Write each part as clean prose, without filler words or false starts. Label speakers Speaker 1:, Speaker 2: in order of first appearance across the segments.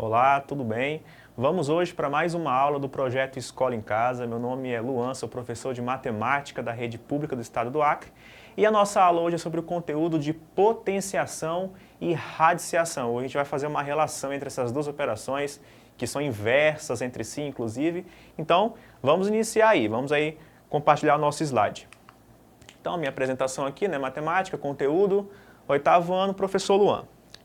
Speaker 1: Olá, tudo bem? Vamos hoje para mais uma aula do projeto Escola em Casa. Meu nome é Luan, sou professor de matemática da Rede Pública do Estado do Acre. E a nossa aula hoje é sobre o conteúdo de potenciação e radiciação. Hoje a gente vai fazer uma relação entre essas duas operações, que são inversas entre si, inclusive. Então, vamos iniciar aí, vamos aí compartilhar o nosso slide. Então, minha apresentação aqui, né, matemática, conteúdo, 8º ano, professor Luan.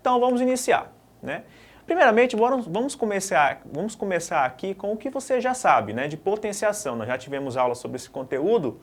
Speaker 1: Então, vamos iniciar, né? Primeiramente, vamos começar aqui com o que você já sabe, né, de potenciação. Nós já tivemos aula sobre esse conteúdo.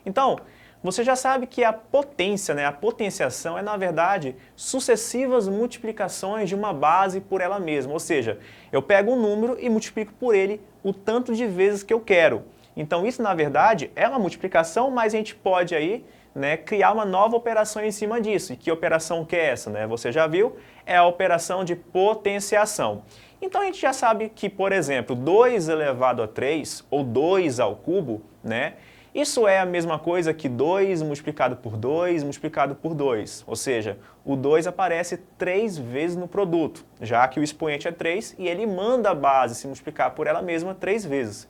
Speaker 1: Então, você já sabe que a potência, né, a potenciação é, na verdade, sucessivas multiplicações de uma base por ela mesma. Ou seja, eu pego um número e multiplico por ele o tanto de vezes que eu quero. Então, isso, na verdade, é uma multiplicação, mas a gente pode aí, né, criar uma nova operação em cima disso. E que operação que é essa? Né? Você já viu? É a operação de potenciação. Então a gente já sabe que, por exemplo, 2 elevado a 3, ou 2 ao cubo, né? Isso é a mesma coisa que 2 multiplicado por 2 multiplicado por 2. Ou seja, o 2 aparece 3 vezes no produto, já que o expoente é 3 e ele manda a base se multiplicar por ela mesma 3 vezes.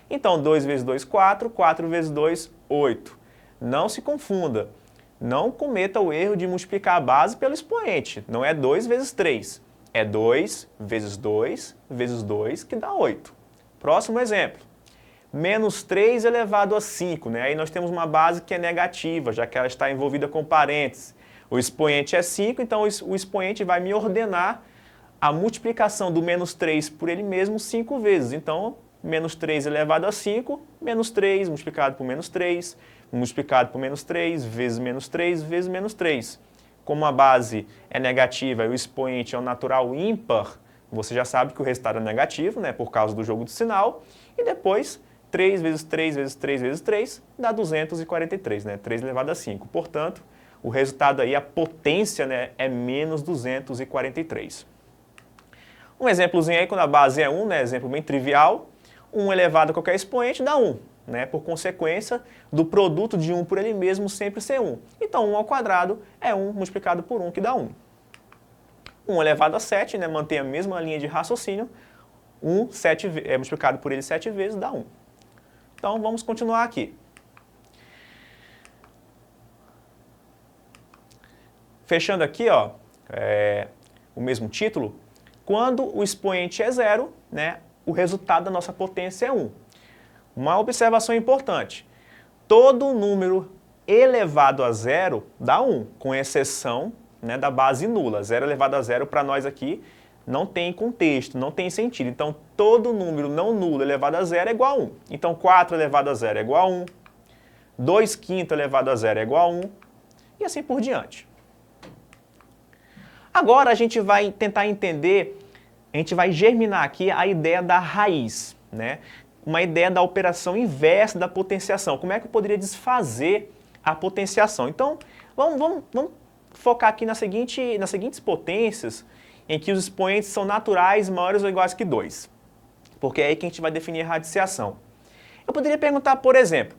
Speaker 1: Então 2 vezes 2, 4, 4 vezes 2, 8. Não se confunda, não cometa o erro de multiplicar a base pelo expoente. Não é 2 vezes 3, é 2 vezes 2 vezes 2 que dá 8. Próximo exemplo, menos 3 elevado a 5. Né? Aí nós temos uma base que é negativa, já que ela está envolvida com parênteses. O expoente é 5, então o expoente vai me ordenar a multiplicação do menos 3 por ele mesmo 5 vezes. Então, menos 3 elevado a 5, menos 3 multiplicado por menos 3, multiplicado por menos 3, vezes menos 3, vezes menos 3. Como a base é negativa e o expoente é um natural ímpar, você já sabe que o resultado é negativo, né, por causa do jogo de sinal. E depois, 3 vezes 3 vezes 3 vezes 3 dá 243, né, 3 elevado a 5. Portanto, o resultado aí, a potência, né, é menos 243. Um exemplozinho aí, quando a base é 1, né, exemplo bem trivial, 1 elevado a qualquer expoente dá 1, né, por consequência do produto de 1 por ele mesmo sempre ser 1. Então, 1 ao quadrado é 1 multiplicado por 1, que dá 1. 1 elevado a 7, né, mantém a mesma linha de raciocínio, 1 multiplicado por ele 7 vezes dá 1. Então, vamos continuar aqui. Fechando aqui, ó, o mesmo título, quando o expoente é 0, né, o resultado da nossa potência é 1. Uma observação importante, todo número elevado a 0 dá 1, com exceção, né, da base nula. 0 elevado a 0 para nós aqui não tem contexto, não tem sentido. Então, todo número não nulo elevado a 0 é igual a 1. Então, 4 elevado a 0 é igual a 1, 2 quinto elevado a 0 é igual a 1, e assim por diante. Agora a gente vai tentar entender, a gente vai germinar aqui a ideia da raiz, né? Uma ideia da operação inversa da potenciação. Como é que eu poderia desfazer a potenciação? Então, vamos focar aqui nas seguintes potências em que os expoentes são naturais maiores ou iguais que 2. Porque é aí que a gente vai definir a radiciação. Eu poderia perguntar, por exemplo,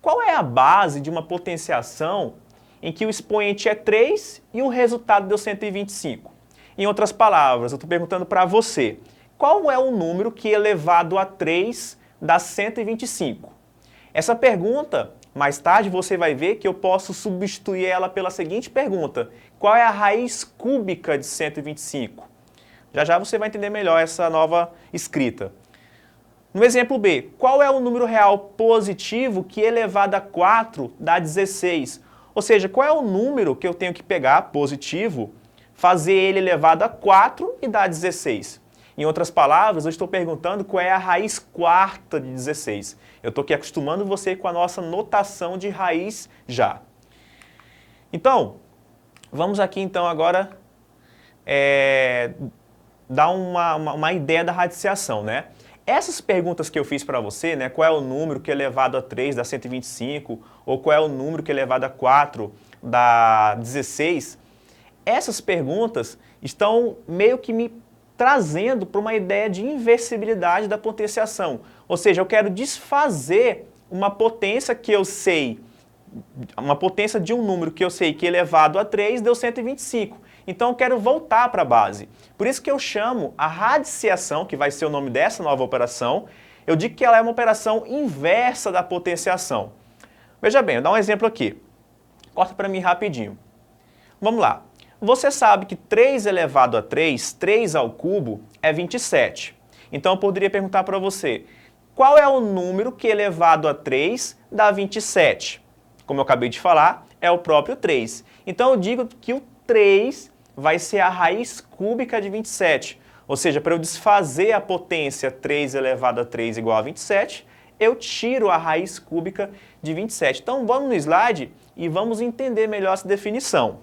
Speaker 1: qual é a base de uma potenciação em que o expoente é 3 e o resultado deu 125? Em outras palavras, eu estou perguntando para você, qual é o número que elevado a 3 dá 125? Essa pergunta, mais tarde você vai ver que eu posso substituir ela pela seguinte pergunta: qual é a raiz cúbica de 125? Já já você vai entender melhor essa nova escrita. No exemplo B, qual é o número real positivo que elevado a 4 dá 16? Ou seja, qual é o número que eu tenho que pegar positivo, fazer ele elevado a 4 e dar 16? Em outras palavras, eu estou perguntando qual é a raiz quarta de 16. Eu estou aqui acostumando você com a nossa notação de raiz já. Então, vamos aqui então agora dar uma ideia da radiciação, né? Essas perguntas que eu fiz para você, né, qual é o número que elevado a 3 dá 125, ou qual é o número que elevado a 4 dá 16, essas perguntas estão meio que me trazendo para uma ideia de inversibilidade da potenciação. Ou seja, eu quero desfazer uma potência que eu sei, uma potência de um número que eu sei que elevado a 3 deu 125. Então eu quero voltar para a base. Por isso que eu chamo a radiciação, que vai ser o nome dessa nova operação, eu digo que ela é uma operação inversa da potenciação. Veja bem, vou dar um exemplo aqui. Corta para mim rapidinho. Vamos lá. Você sabe que 3 elevado a 3, 3 ao cubo, é 27. Então eu poderia perguntar para você, qual é o número que elevado a 3 dá 27? Como eu acabei de falar, é o próprio 3. Então eu digo que o 3 vai ser a raiz cúbica de 27. Ou seja, para eu desfazer a potência 3 elevado a 3 igual a 27, eu tiro a raiz cúbica de 27. Então vamos no slide e vamos entender melhor essa definição.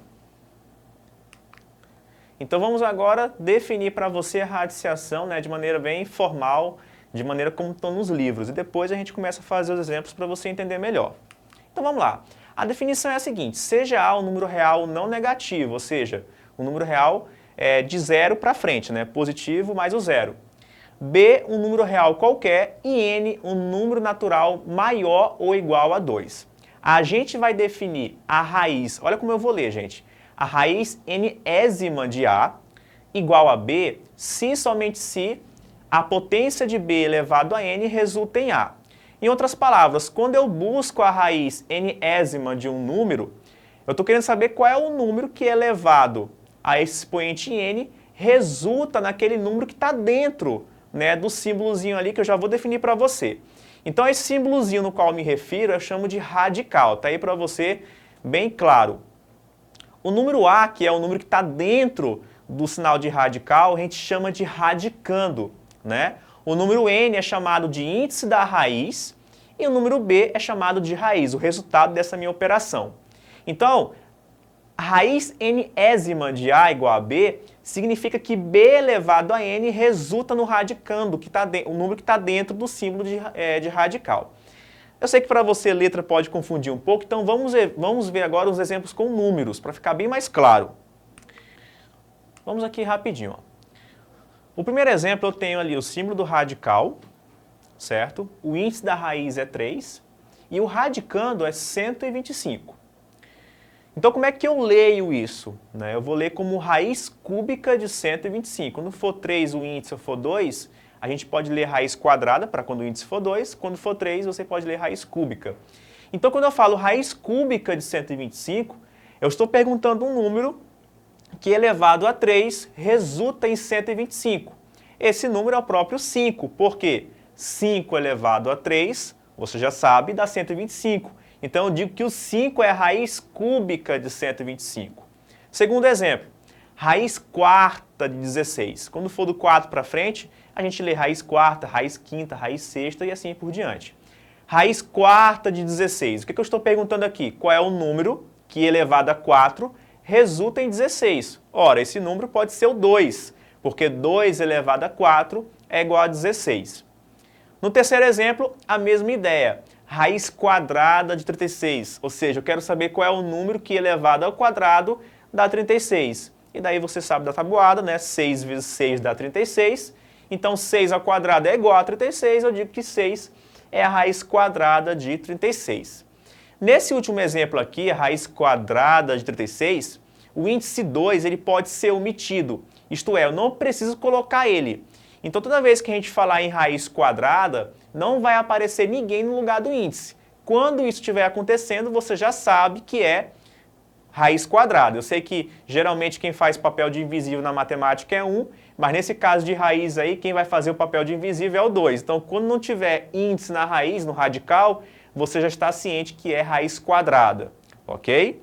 Speaker 1: Então vamos agora definir para você a radiciação, né, de maneira bem formal, de maneira como estão nos livros. E depois a gente começa a fazer os exemplos para você entender melhor. Então vamos lá. A definição é a seguinte: seja A um número real não negativo, ou seja, um número real de 0 para frente, né, positivo mais o 0. B, um número real qualquer, e N, um número natural maior ou igual a 2. A gente vai definir a raiz, olha como eu vou ler, gente. A raiz nésima de A igual a B se e somente se a potência de B elevado a N resulta em A. Em outras palavras, quando eu busco a raiz nésima de um número, eu estou querendo saber qual é o número que elevado a esse expoente N resulta naquele número que está dentro, né, do símbolozinho ali que eu já vou definir para você. Então esse símbolozinho no qual eu me refiro eu chamo de radical, tá aí para você bem claro. O número A, que é o número que está dentro do sinal de radical, a gente chama de radicando, né? O número N é chamado de índice da raiz e o número B é chamado de raiz, o resultado dessa minha operação. Então, a raiz nésima de A igual a B significa que B elevado a N resulta no radicando, o número que está dentro do símbolo de radical. Eu sei que para você letra pode confundir um pouco, então vamos ver agora os exemplos com números, para ficar bem mais claro. Vamos aqui rapidinho. Ó. O primeiro exemplo eu tenho ali o símbolo do radical, certo? O índice da raiz é 3 e o radicando é 125. Então como é que eu leio isso? Né? Eu vou ler como raiz cúbica de 125. Quando for 3 o índice ou for 2, a gente pode ler raiz quadrada para quando o índice for 2, quando for 3 você pode ler raiz cúbica. Então quando eu falo raiz cúbica de 125, eu estou perguntando um número que elevado a 3 resulta em 125. Esse número é o próprio 5, porque 5 elevado a 3, você já sabe, dá 125. Então eu digo que o 5 é a raiz cúbica de 125. Segundo exemplo, raiz quarta de 16. Quando for do 4 para frente, a gente lê raiz quarta, raiz quinta, raiz sexta e assim por diante. Raiz quarta de 16. O que eu estou perguntando aqui? Qual é o número que elevado a 4 resulta em 16? Ora, esse número pode ser o 2, porque 2 elevado a 4 é igual a 16. No terceiro exemplo, a mesma ideia. Raiz quadrada de 36, ou seja, eu quero saber qual é o número que elevado ao quadrado dá 36. E daí você sabe da tabuada, né? 6 vezes 6 dá 36. Então 6 ao quadrado é igual a 36, eu digo que 6 é a raiz quadrada de 36. Nesse último exemplo aqui, a raiz quadrada de 36, o índice 2 ele pode ser omitido, isto é, eu não preciso colocar ele. Então toda vez que a gente falar em raiz quadrada, não vai aparecer ninguém no lugar do índice. Quando isso estiver acontecendo, você já sabe que é raiz quadrada. Eu sei que geralmente quem faz papel de invisível na matemática é 1, mas nesse caso de raiz aí, quem vai fazer o papel de invisível é o 2. Então quando não tiver índice na raiz, no radical, você já está ciente que é raiz quadrada, ok?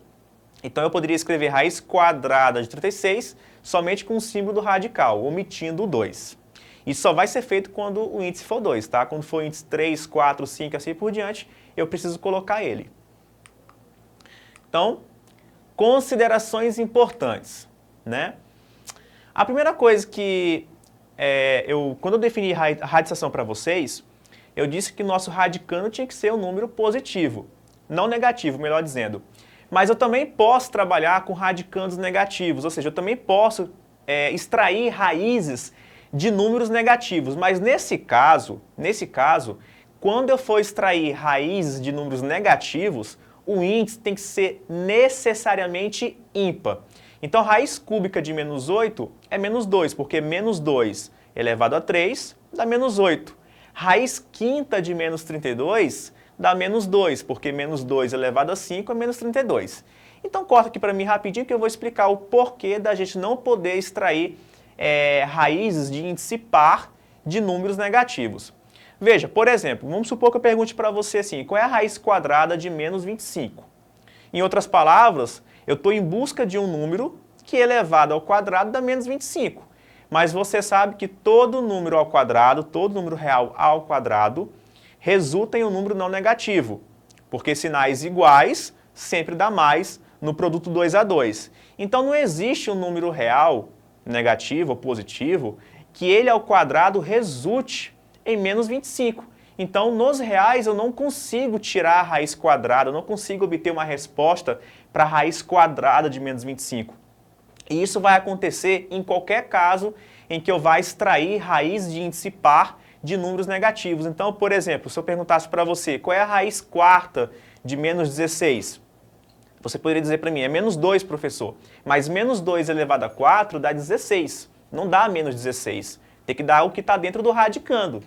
Speaker 1: Então eu poderia escrever raiz quadrada de 36 somente com o símbolo do radical, omitindo o 2. Isso só vai ser feito quando o índice for 2, tá? Quando for índice 3, 4, 5, assim por diante, eu preciso colocar ele. Então, considerações importantes, né? A primeira coisa que quando eu defini a radiciação para vocês, eu disse que o nosso radicando tinha que ser um número positivo, não negativo, melhor dizendo. Mas eu também posso trabalhar com radicandos negativos, ou seja, eu também posso extrair raízes de números negativos. Mas nesse caso, quando eu for extrair raízes de números negativos, o índice tem que ser necessariamente ímpar. Então, raiz cúbica de menos 8 é menos 2, porque menos 2 elevado a 3 dá menos 8. Raiz quinta de menos 32 dá menos 2, porque menos 2 elevado a 5 é menos 32. Então, corta aqui para mim rapidinho que eu vou explicar o porquê da gente não poder extrair raízes de índice par de números negativos. Veja, por exemplo, vamos supor que eu pergunte para você assim, qual é a raiz quadrada de menos 25? Em outras palavras, eu estou em busca de um número que elevado ao quadrado dá menos 25. Mas você sabe que todo número ao quadrado, todo número real ao quadrado, resulta em um número não negativo. Porque sinais iguais sempre dá mais no produto 2 a 2. Então não existe um número real, negativo ou positivo, que ele ao quadrado resulte em menos 25. Então, nos reais, eu não consigo tirar a raiz quadrada, eu não consigo obter uma resposta para a raiz quadrada de menos 25. E isso vai acontecer em qualquer caso em que eu vá extrair raiz de índice par de números negativos. Então, por exemplo, se eu perguntasse para você qual é a raiz quarta de menos 16, você poderia dizer para mim, é menos 2, professor. Mas menos 2 elevado a 4 dá 16. Não dá menos 16. Tem que dar o que está dentro do radicando.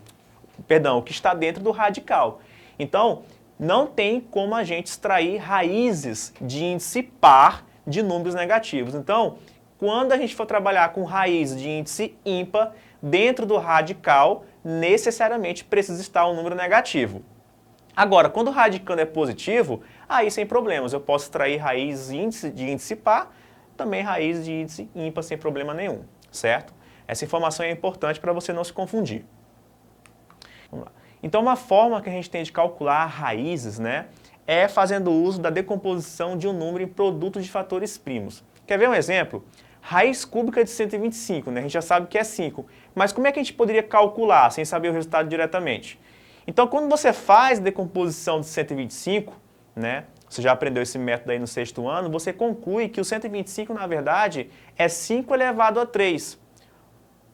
Speaker 1: Perdão, o que está dentro do radical. Então, não tem como a gente extrair raízes de índice par de números negativos. Então, quando a gente for trabalhar com raiz de índice ímpar, dentro do radical, necessariamente precisa estar um número negativo. Agora, quando o radicando é positivo, aí sem problemas. Eu posso extrair raiz de índice par, também raiz de índice ímpar sem problema nenhum, certo? Essa informação é importante para você não se confundir. Vamos lá. Então, uma forma que a gente tem de calcular raízes, né, é fazendo uso da decomposição de um número em produtos de fatores primos. Quer ver um exemplo? Raiz cúbica de 125, né? A gente já sabe que é 5. Mas como é que a gente poderia calcular sem saber o resultado diretamente? Então, quando você faz decomposição de 125, né, você já aprendeu esse método aí no 6º ano, você conclui que o 125, na verdade, é 5 elevado a 3.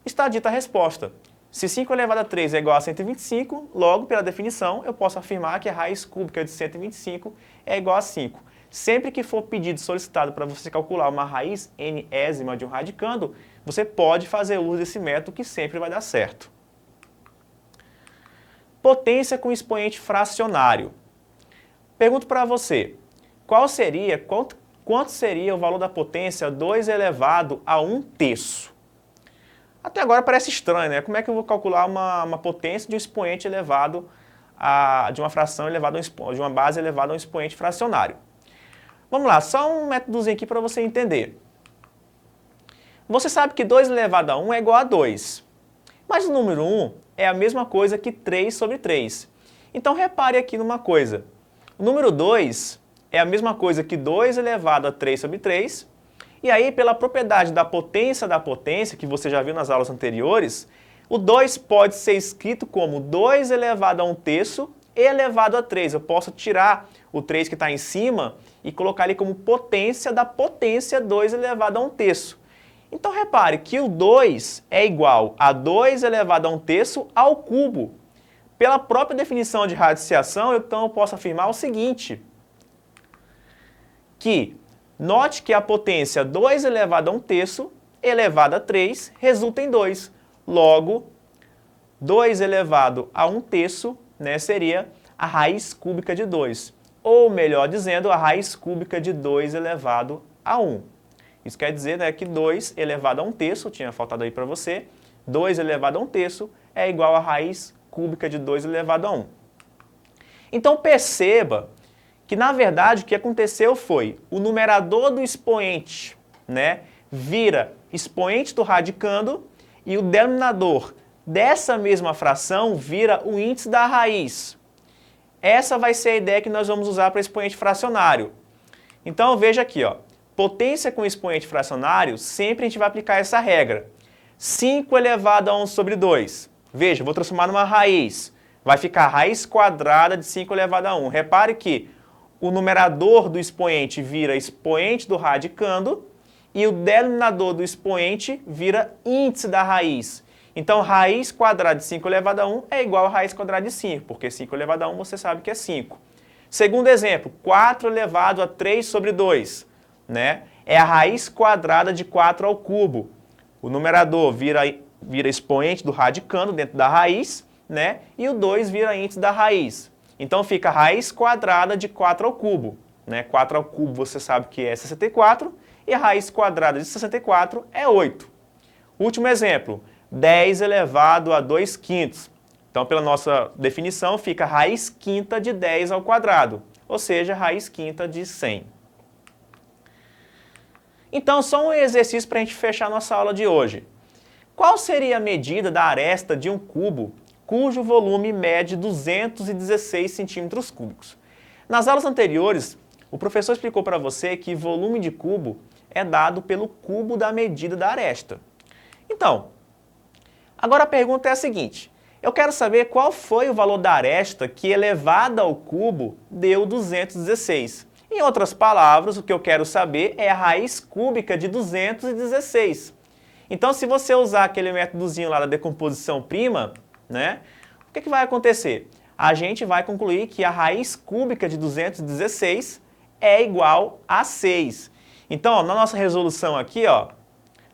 Speaker 1: Está dita a resposta. Se 5 elevado a 3 é igual a 125, logo, pela definição, eu posso afirmar que a raiz cúbica de 125 é igual a 5. Sempre que for pedido solicitado para você calcular uma raiz n-ésima de um radicando, você pode fazer uso desse método que sempre vai dar certo. Potência com expoente fracionário. Pergunto para você, quanto seria o valor da potência 2 elevado a 1/3? Até agora parece estranho, né? Como é que eu vou calcular uma potência de um expoente elevado de uma fração elevada de uma base elevada a um expoente fracionário? Vamos lá, só um métodozinho aqui para você entender. Você sabe que 2 elevado a 1 é igual a 2. Mas o número 1 é a mesma coisa que 3 sobre 3. Então repare aqui numa coisa. O número 2 é a mesma coisa que 2 elevado a 3 sobre 3. E aí, pela propriedade da potência, que você já viu nas aulas anteriores, o 2 pode ser escrito como 2 elevado a 1/3 elevado a 3. Eu posso tirar o 3 que está em cima e colocar ali como potência da potência 2 elevado a 1/3. Então, repare que o 2 é igual a 2 elevado a 1/3 ao cubo. Pela própria definição de radiciação, então eu posso afirmar o seguinte, que note que a potência 2 elevado a 1/3 elevado a 3 resulta em 2. Logo, 2 elevado a 1/3, né, seria a raiz cúbica de 2. Ou, melhor dizendo, a raiz cúbica de 2 elevado a 1. Isso quer dizer, né, que 2 elevado a 1/3, tinha faltado aí para você, 2 elevado a 1/3 é igual a raiz cúbica de 2 elevado a 1. Então, perceba que, na verdade, o que aconteceu foi o numerador do expoente, né, vira expoente do radicando e o denominador dessa mesma fração vira o índice da raiz. Essa vai ser a ideia que nós vamos usar para expoente fracionário. Então, veja aqui, ó, potência com expoente fracionário, sempre a gente vai aplicar essa regra. 5 elevado a 1 sobre 2. Veja, vou transformar numa raiz. Vai ficar a raiz quadrada de 5 elevado a 1. Repare que o numerador do expoente vira expoente do radicando e o denominador do expoente vira índice da raiz. Então, raiz quadrada de 5 elevado a 1 é igual a raiz quadrada de 5, porque 5 elevado a 1 você sabe que é 5. Segundo exemplo, 4 elevado a 3 sobre 2, né? é a raiz quadrada de 4 ao cubo. O numerador vira expoente do radicando dentro da raiz, né? E o 2 vira índice da raiz. Então fica a raiz quadrada de 4 ao cubo. Né? 4 ao cubo você sabe que é 64, e a raiz quadrada de 64 é 8. Último exemplo, 10 elevado a 2 quintos. Então, pela nossa definição, fica a raiz quinta de 10 ao quadrado, ou seja, a raiz quinta de 100. Então, só um exercício para a gente fechar nossa aula de hoje. Qual seria a medida da aresta de um cubo cujo volume mede 216 centímetros cúbicos? Nas aulas anteriores, o professor explicou para você que volume de cubo é dado pelo cubo da medida da aresta. Então, agora a pergunta é a seguinte: eu quero saber qual foi o valor da aresta que elevada ao cubo deu 216. Em outras palavras, o que eu quero saber é a raiz cúbica de 216. Então, se você usar aquele métodozinho lá da decomposição prima, né, o que vai acontecer? A gente vai concluir que a raiz cúbica de 216 é igual a 6. Então, ó, na nossa resolução aqui, ó,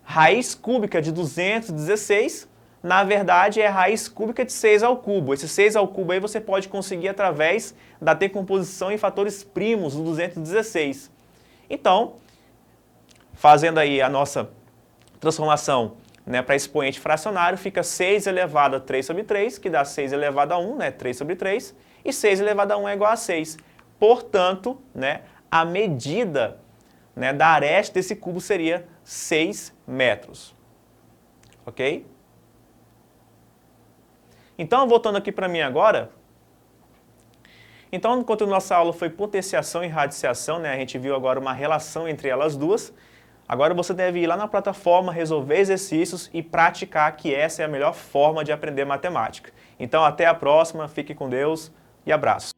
Speaker 1: raiz cúbica de 216, na verdade, é a raiz cúbica de 6 ao cubo. Esse 6 ao cubo aí você pode conseguir através da decomposição em fatores primos do 216. Então, fazendo aí a nossa transformação, né, para expoente fracionário, fica 6 elevado a 3 sobre 3, que dá 6 elevado a 1, né, 3 sobre 3, e 6 elevado a 1 é igual a 6. Portanto, né, a medida, né, da aresta desse cubo seria 6 metros. Ok? Então, voltando aqui para mim agora. Então, enquanto a nossa aula foi potenciação e radiciação, né, a gente viu agora uma relação entre elas duas. Agora você deve ir lá na plataforma, resolver exercícios e praticar, que essa é a melhor forma de aprender matemática. Então, até a próxima, fique com Deus e abraço.